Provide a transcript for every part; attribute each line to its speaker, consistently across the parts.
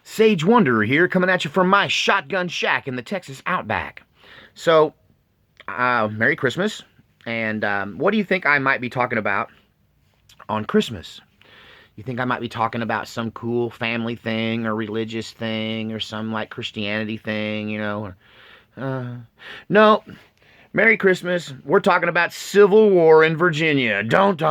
Speaker 1: Sage Wanderer here, coming at you from my shotgun shack in the Texas Outback. So, Merry Christmas, and what do you think I might be talking about on Christmas? You think I might be talking about some cool family thing or religious thing or some like Christianity thing, you know? No, Merry Christmas. We're talking about Civil War in Virginia. Don't.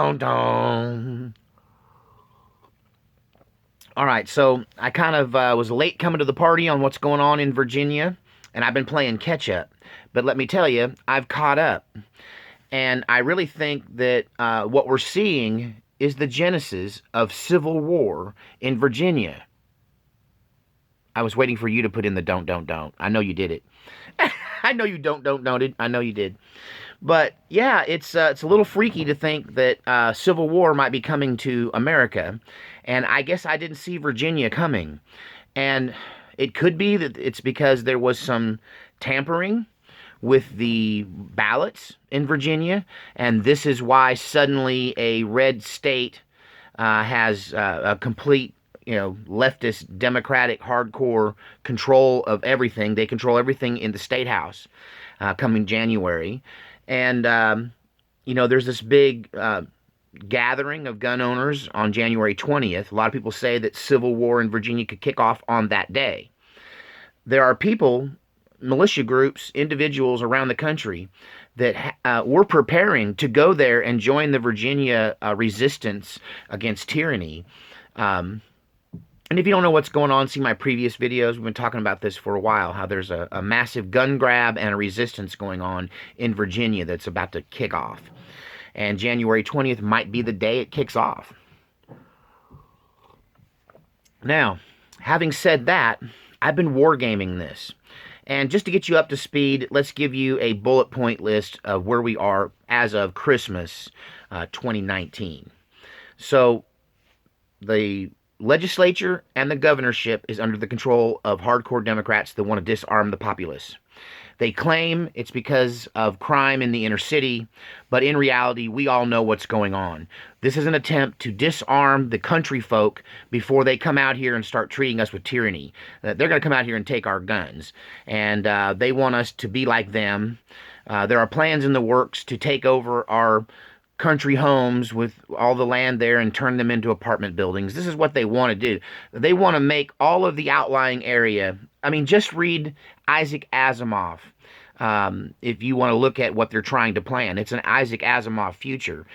Speaker 1: All right, so I kind of was late coming to the party on what's going on in Virginia, and I've been playing catch up. But let me tell you, I've caught up. And I really think that what we're seeing is the genesis of civil war in Virginia. I was waiting for you to put in the don't. I know you did it. I know you don't. I know you did. But yeah, it's a little freaky to think that civil war might be coming to America, and I guess I didn't see Virginia coming. And it could be that it's because there was some tampering with the ballots in Virginia, and this is why suddenly a red state has a complete, leftist, democratic, hardcore control of everything. They control everything in the state house coming January. And, there's this big gathering of gun owners on January 20th. A lot of people say that civil war in Virginia could kick off on that day. There are people, militia groups, individuals around the country that were preparing to go there and join the Virginia resistance against tyranny. And if you don't know what's going on, see my previous videos. We've been talking about this for a while, how there's a massive gun grab and a resistance going on in Virginia that's about to kick off. And January 20th might be the day it kicks off. Now, having said that, I've been wargaming this. And just to get you up to speed, let's give you a bullet point list of where we are as of Christmas 2019. So, the legislature and the governorship is under the control of hardcore Democrats that want to disarm the populace. They claim it's because of crime in the inner city, but in reality, we all know what's going on. This is an attempt to disarm the country folk before they come out here and start treating us with tyranny. They're going to come out here and take our guns, and they want us to be like them. There are plans in the works to take over our country homes with all the land there and turn them into apartment buildings. This is what they want to do. They want to make all of the outlying area. I mean, just read Isaac Asimov. If you want to look at what they're trying to plan, it's an Isaac Asimov future.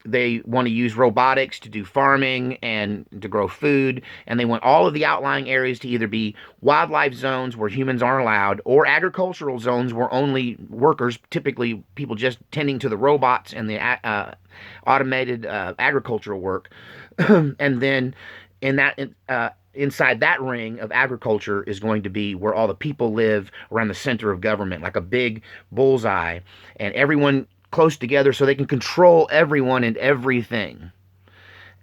Speaker 1: They want to use robotics to do farming and to grow food, and they want all of the outlying areas to either be wildlife zones where humans aren't allowed, or agricultural zones where only workers, typically people just tending to the robots and the automated agricultural work, and then inside that ring of agriculture is going to be where all the people live around the center of government, like a big bullseye, and everyone close together so they can control everyone and everything.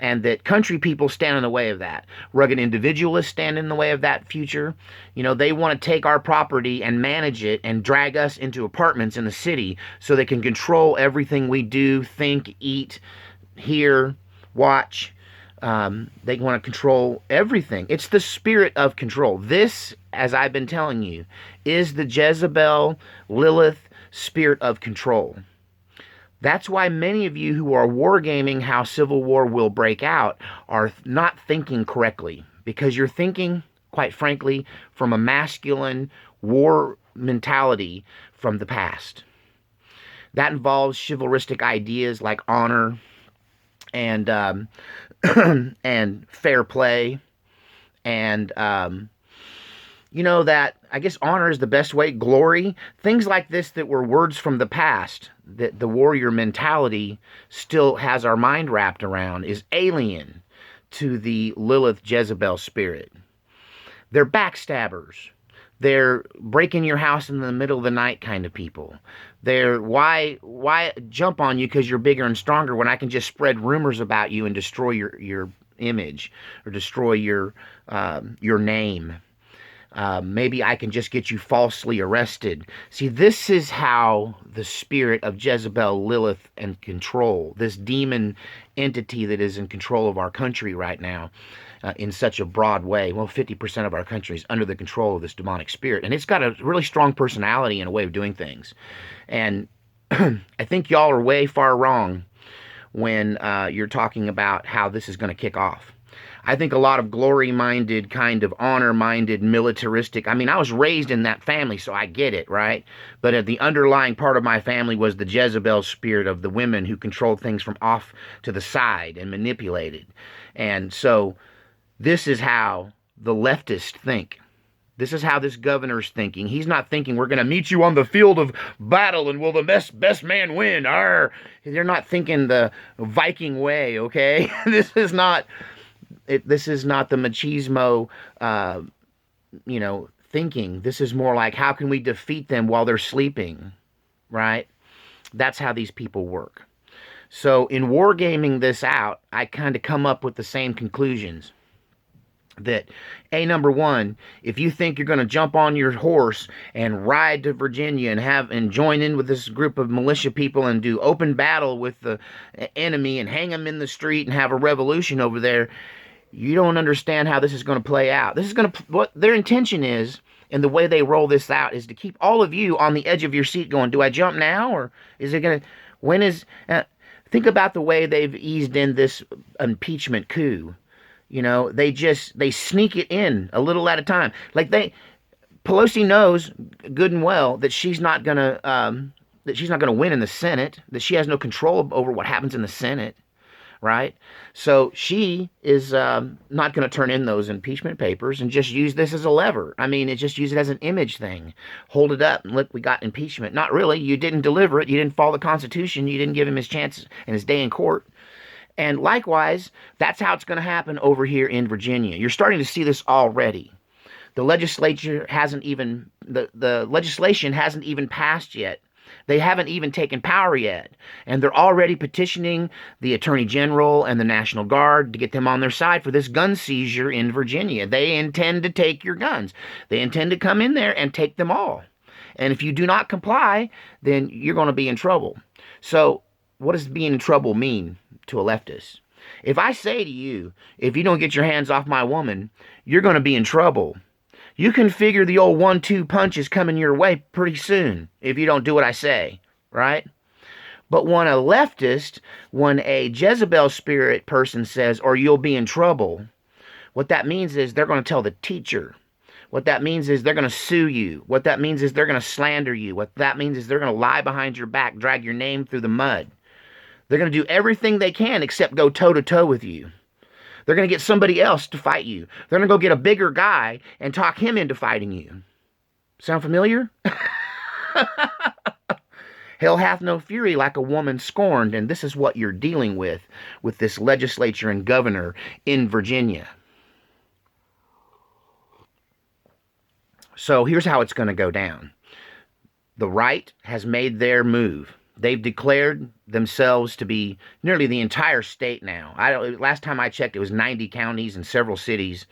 Speaker 1: And that country people stand in the way of that. Rugged individualists stand in the way of that future. They want to take our property and manage it and drag us into apartments in the city so they can control everything we do, think, eat, hear, watch. They want to control everything. It's the spirit of control. This, as I've been telling you, is the Jezebel, Lilith spirit of control. That's why many of you who are wargaming how civil war will break out are not thinking correctly, because you're thinking, quite frankly, from a masculine war mentality from the past. That involves chivalristic ideas like honor and and fair play, and that, I guess, honor is the best way, glory, things like this that were words from the past, that the warrior mentality still has our mind wrapped around, is alien to the Lilith Jezebel spirit. They're backstabbers. They're breaking your house in the middle of the night kind of people. They're, why jump on you because you're bigger and stronger when I can just spread rumors about you and destroy your image, or destroy your name. Maybe I can just get you falsely arrested. See, this is how the spirit of Jezebel, Lilith, and control, this demon entity that is in control of our country right now, in such a broad way. Well, 50% of our country is under the control of this demonic spirit, and it's got a really strong personality and a way of doing things. And I think y'all are way far wrong when you're talking about how this is going to kick off. I think a lot of glory-minded, kind of honor-minded, militaristic. I mean, I was raised in that family, so I get it, right? But the underlying part of my family was the Jezebel spirit of the women who controlled things from off to the side and manipulated. And so this is how the leftists think. This is how this governor's thinking. He's not thinking we're going to meet you on the field of battle and will the best man win. Arr. They're not thinking the Viking way, okay? This is not the machismo, thinking. This is more like, how can we defeat them while they're sleeping, right? That's how these people work. So in wargaming this out, I kind of come up with the same conclusions. That, number one, if you think you're going to jump on your horse and ride to Virginia and join in with this group of militia people and do open battle with the enemy and hang them in the street and have a revolution over there, you don't understand how this is going to play out. What their intention is, and the way they roll this out, is to keep all of you on the edge of your seat going, do I jump now? Or is it going to, think about the way they've eased in this impeachment coup. They sneak it in a little at a time. Like Pelosi knows good and well that she's not gonna win in the Senate, that she has no control over what happens in the Senate, right? So she is not gonna turn in those impeachment papers and just use this as a lever. I mean, just use it as an image thing. Hold it up and look, we got impeachment. Not really. You didn't deliver it. You didn't follow the Constitution. You didn't give him his chance and his day in court. And likewise, that's how it's going to happen over here in Virginia. You're starting to see this already. The legislation hasn't even passed yet. They haven't even taken power yet. And they're already petitioning the Attorney General and the National Guard to get them on their side for this gun seizure in Virginia. They intend to take your guns. They intend to come in there and take them all. And if you do not comply, then you're going to be in trouble. So what does being in trouble mean to a leftist? If I say to you, if you don't get your hands off my woman, you're going to be in trouble. You can figure the old 1-2 punch is coming your way pretty soon if you don't do what I say, right? But when a Jezebel spirit person says, or you'll be in trouble, what that means is they're going to tell the teacher. What that means is they're going to sue you. What that means is they're going to slander you. What that means is they're going to lie behind your back, drag your name through the mud. They're going to do everything they can except go toe-to-toe with you. They're going to get somebody else to fight you. They're going to go get a bigger guy and talk him into fighting you. Sound familiar? Hell hath no fury like a woman scorned, and this is what you're dealing with this legislature and governor in Virginia. So here's how it's going to go down. The right has made their move. They've declared themselves to be nearly the entire state now. Last time I checked, it was 90 counties and several cities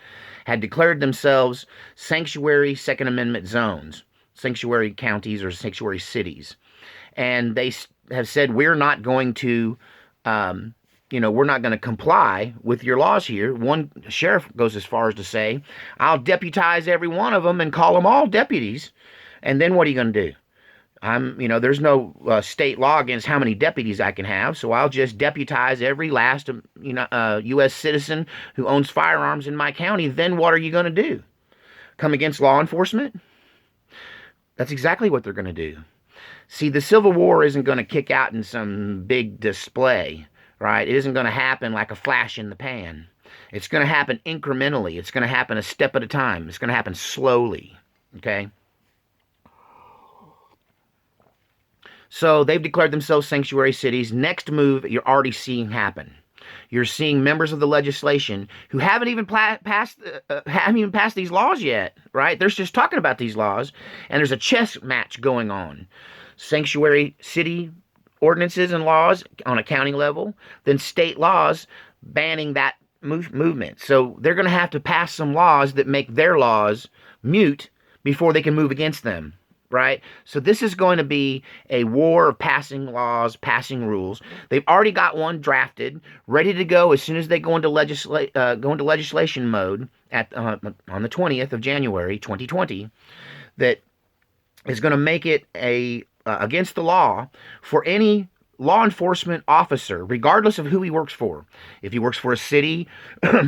Speaker 1: had declared themselves sanctuary Second Amendment zones, sanctuary counties or sanctuary cities. And they have said, we're not going to, we're not going to comply with your laws here. One sheriff goes as far as to say, I'll deputize every one of them and call them all deputies. And then what are you going to do? There's no state law against how many deputies I can have, so I'll just deputize every last, U.S. citizen who owns firearms in my county. Then what are you going to do? Come against law enforcement? That's exactly what they're going to do. See, the Civil War isn't going to kick out in some big display, right? It isn't going to happen like a flash in the pan. It's going to happen incrementally. It's going to happen a step at a time. It's going to happen slowly, okay? So they've declared themselves sanctuary cities. Next move you're already seeing happen. You're seeing members of the legislation who haven't even passed these laws yet, right? They're just talking about these laws, and there's a chess match going on. Sanctuary city ordinances and laws on a county level, then state laws banning that movement. So they're going to have to pass some laws that make their laws mute before they can move against them. right? So this is going to be a war of passing laws, passing rules. They've already got one drafted, ready to go as soon as they go into legislation mode on the 20th of January, 2020. That is going to make it a against the law for any law enforcement officer, regardless of who he works for. If he works for a city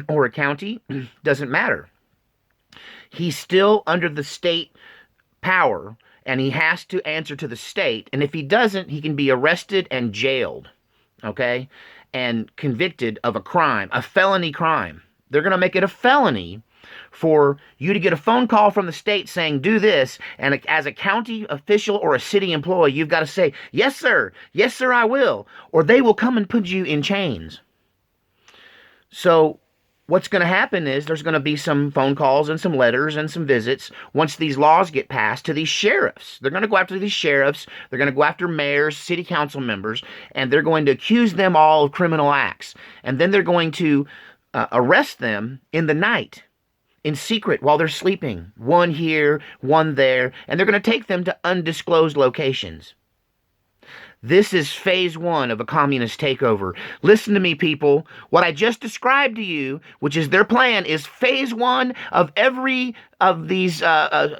Speaker 1: or a county, doesn't matter. He's still under the state power, and he has to answer to the state. And if he doesn't, he can be arrested and jailed, okay, and convicted of a crime, a felony crime. They're going to make it a felony for you to get a phone call from the state saying, do this. And as a county official or a city employee, you've got to say, yes, sir, I will. Or they will come and put you in chains. So what's going to happen is there's going to be some phone calls and some letters and some visits once these laws get passed to these sheriffs. They're going to go after these sheriffs. They're going to go after mayors, city council members, and they're going to accuse them all of criminal acts. And then they're going to arrest them in the night, in secret, while they're sleeping. One here, one there, and they're going to take them to undisclosed locations. This is phase one of a communist takeover. Listen to me, people. What I just described to you, which is their plan, is phase one of every of these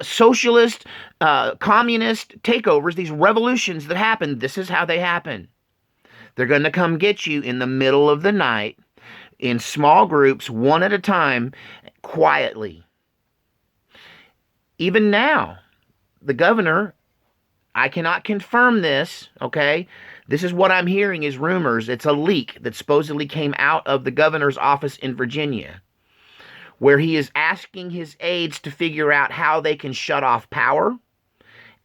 Speaker 1: socialist, communist takeovers, these revolutions that happen. This is how they happen. They're going to come get you in the middle of the night, in small groups, one at a time, quietly. Even now, the governor, I cannot confirm this, okay? This is what I'm hearing is rumors. It's a leak that supposedly came out of the governor's office in Virginia, where he is asking his aides to figure out how they can shut off power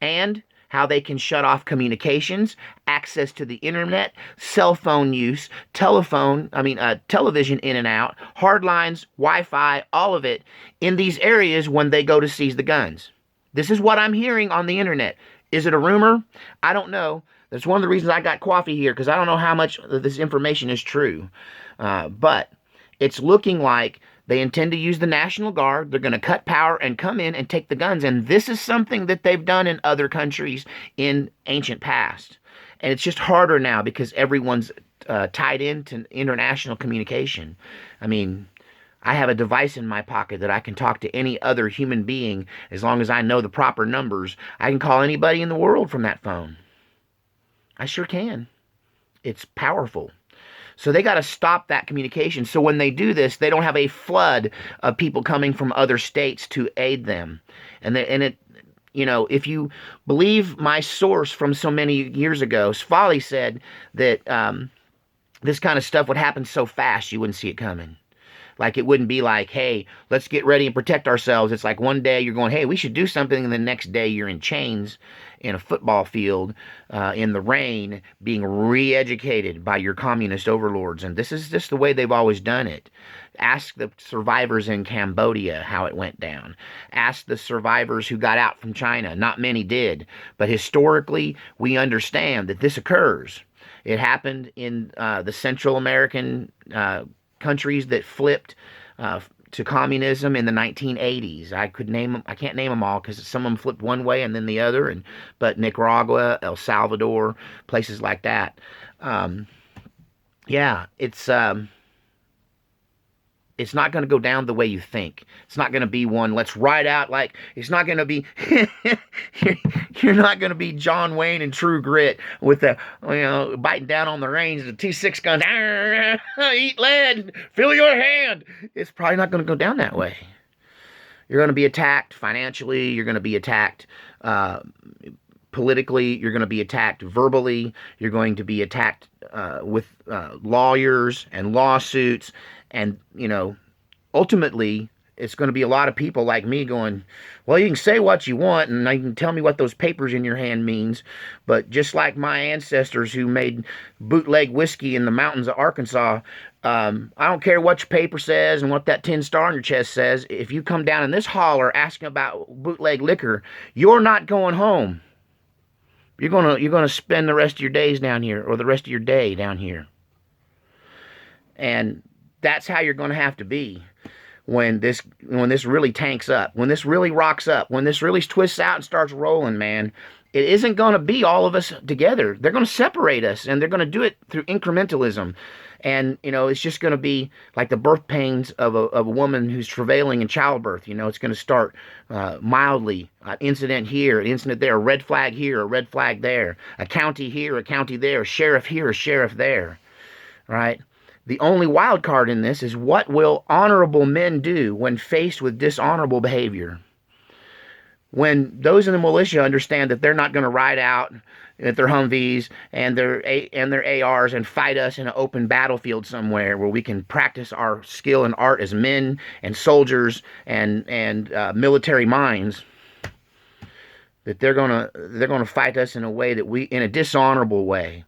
Speaker 1: and how they can shut off communications, access to the internet, cell phone use, television in and out, hard lines, Wi-Fi, all of it in these areas when they go to seize the guns. This is what I'm hearing on the internet. Is it a rumor? I don't know. That's one of the reasons I got coffee here, because I don't know how much of this information is true. But it's looking like they intend to use the National Guard. They're going to cut power and come in and take the guns. And this is something that they've done in other countries in ancient past. And it's just harder now because everyone's tied into international communication. I mean, I have a device in my pocket that I can talk to any other human being as long as I know the proper numbers. I can call anybody in the world from that phone. I sure can. It's powerful. So they got to stop that communication. So when they do this, they don't have a flood of people coming from other states to aid them. If you believe my source from so many years ago, Sfali said that this kind of stuff would happen so fast you wouldn't see it coming. Like, it wouldn't be like, hey, let's get ready and protect ourselves. It's like one day you're going, hey, we should do something, and the next day you're in chains in a football field in the rain being re-educated by your communist overlords. And this is just the way they've always done it. Ask the survivors in Cambodia how it went down. Ask the survivors who got out from China. Not many did. But historically, we understand that this occurs. It happened in the Central American countries that flipped to communism in the 1980s. I can't name them all because some of them flipped one way and then the other. But Nicaragua, El Salvador, places like that. It's not going to go down the way you think. It's not going to be one, let's ride out like, it's not going to be, you're not going to be John Wayne in True Grit with the, biting down on the reins, the T6 guns, eat lead, fill your hand. It's probably not going to go down that way. You're going to be attacked financially. You're going to be attacked politically. You're going to be attacked verbally. You're going to be attacked with lawyers and lawsuits. And, ultimately, it's going to be a lot of people like me going, well, you can say what you want, and you can tell me what those papers in your hand means, but just like my ancestors who made bootleg whiskey in the mountains of Arkansas, I don't care what your paper says and what that tin star on your chest says. If you come down in this holler asking about bootleg liquor, you're not going home. You're gonna spend the rest of your days down here, or the rest of your day down here. And that's how you're going to have to be. when this really tanks up, when this really rocks up, when this really twists out and starts rolling, man, it isn't going to be all of us together. They're going to separate us, and they're going to do it through incrementalism. And, it's just going to be like the birth pains of a woman who's travailing in childbirth. It's going to start mildly, incident here, an incident there, a red flag here, a red flag there, a county here, a county there, a sheriff here, a sheriff there, right? The only wild card in this is, what will honorable men do when faced with dishonorable behavior? When those in the militia understand that they're not going to ride out at their Humvees and their ARs and fight us in an open battlefield somewhere where we can practice our skill and art as men and soldiers and military minds, that they're gonna fight us in a way in a dishonorable way,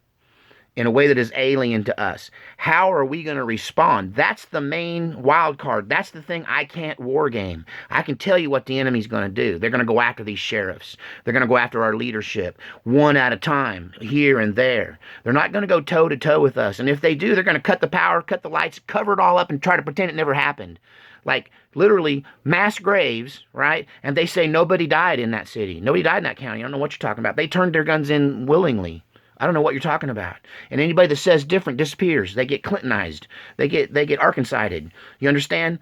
Speaker 1: in a way that is alien to us. How are we going to respond? That's the main wild card. That's the thing I can't war game. I can tell you what the enemy's going to do. They're going to go after these sheriffs. They're going to go after our leadership, one at a time, here and there. They're not going to go toe to toe with us. And if they do, they're going to cut the power, cut the lights, cover it all up, and try to pretend it never happened. Like, literally, mass graves, right? And they say nobody died in that city. Nobody died in that county. I don't know what you're talking about. They turned their guns in willingly. I don't know what you're talking about. And anybody that says different disappears. They get Clintonized. They get Arkansided. You understand?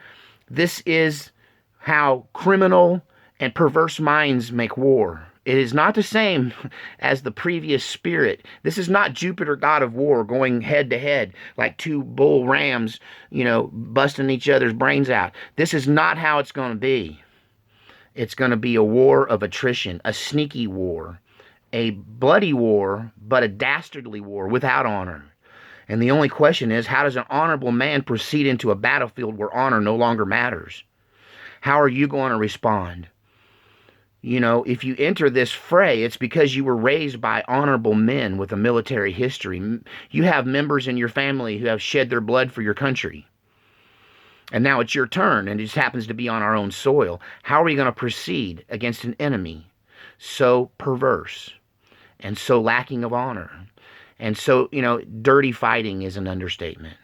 Speaker 1: This is how criminal and perverse minds make war. It is not the same as the previous spirit. This is not Jupiter, god of war, going head to head like two bull rams, busting each other's brains out. This is not how it's going to be. It's going to be a war of attrition, a sneaky war. A bloody war, but a dastardly war without honor. And the only question is, how does an honorable man proceed into a battlefield where honor no longer matters? How are you going to respond? If you enter this fray, it's because you were raised by honorable men with a military history. You have members in your family who have shed their blood for your country. And now it's your turn, and it just happens to be on our own soil. How are we going to proceed against an enemy so perverse and so lacking of honor? And so, dirty fighting is an understatement.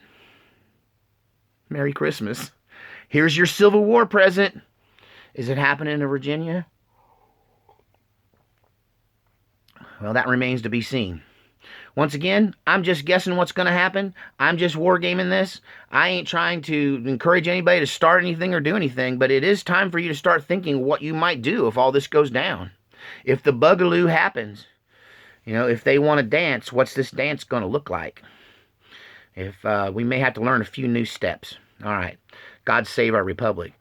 Speaker 1: Merry Christmas. Here's your Civil War present. Is it happening in Virginia? Well, that remains to be seen. Once again, I'm just guessing what's going to happen. I'm just wargaming this. I ain't trying to encourage anybody to start anything or do anything, but it is time for you to start thinking what you might do if all this goes down. If the Boogaloo happens, if they want to dance, what's this dance going to look like? If we may have to learn a few new steps. All right. God save our republic.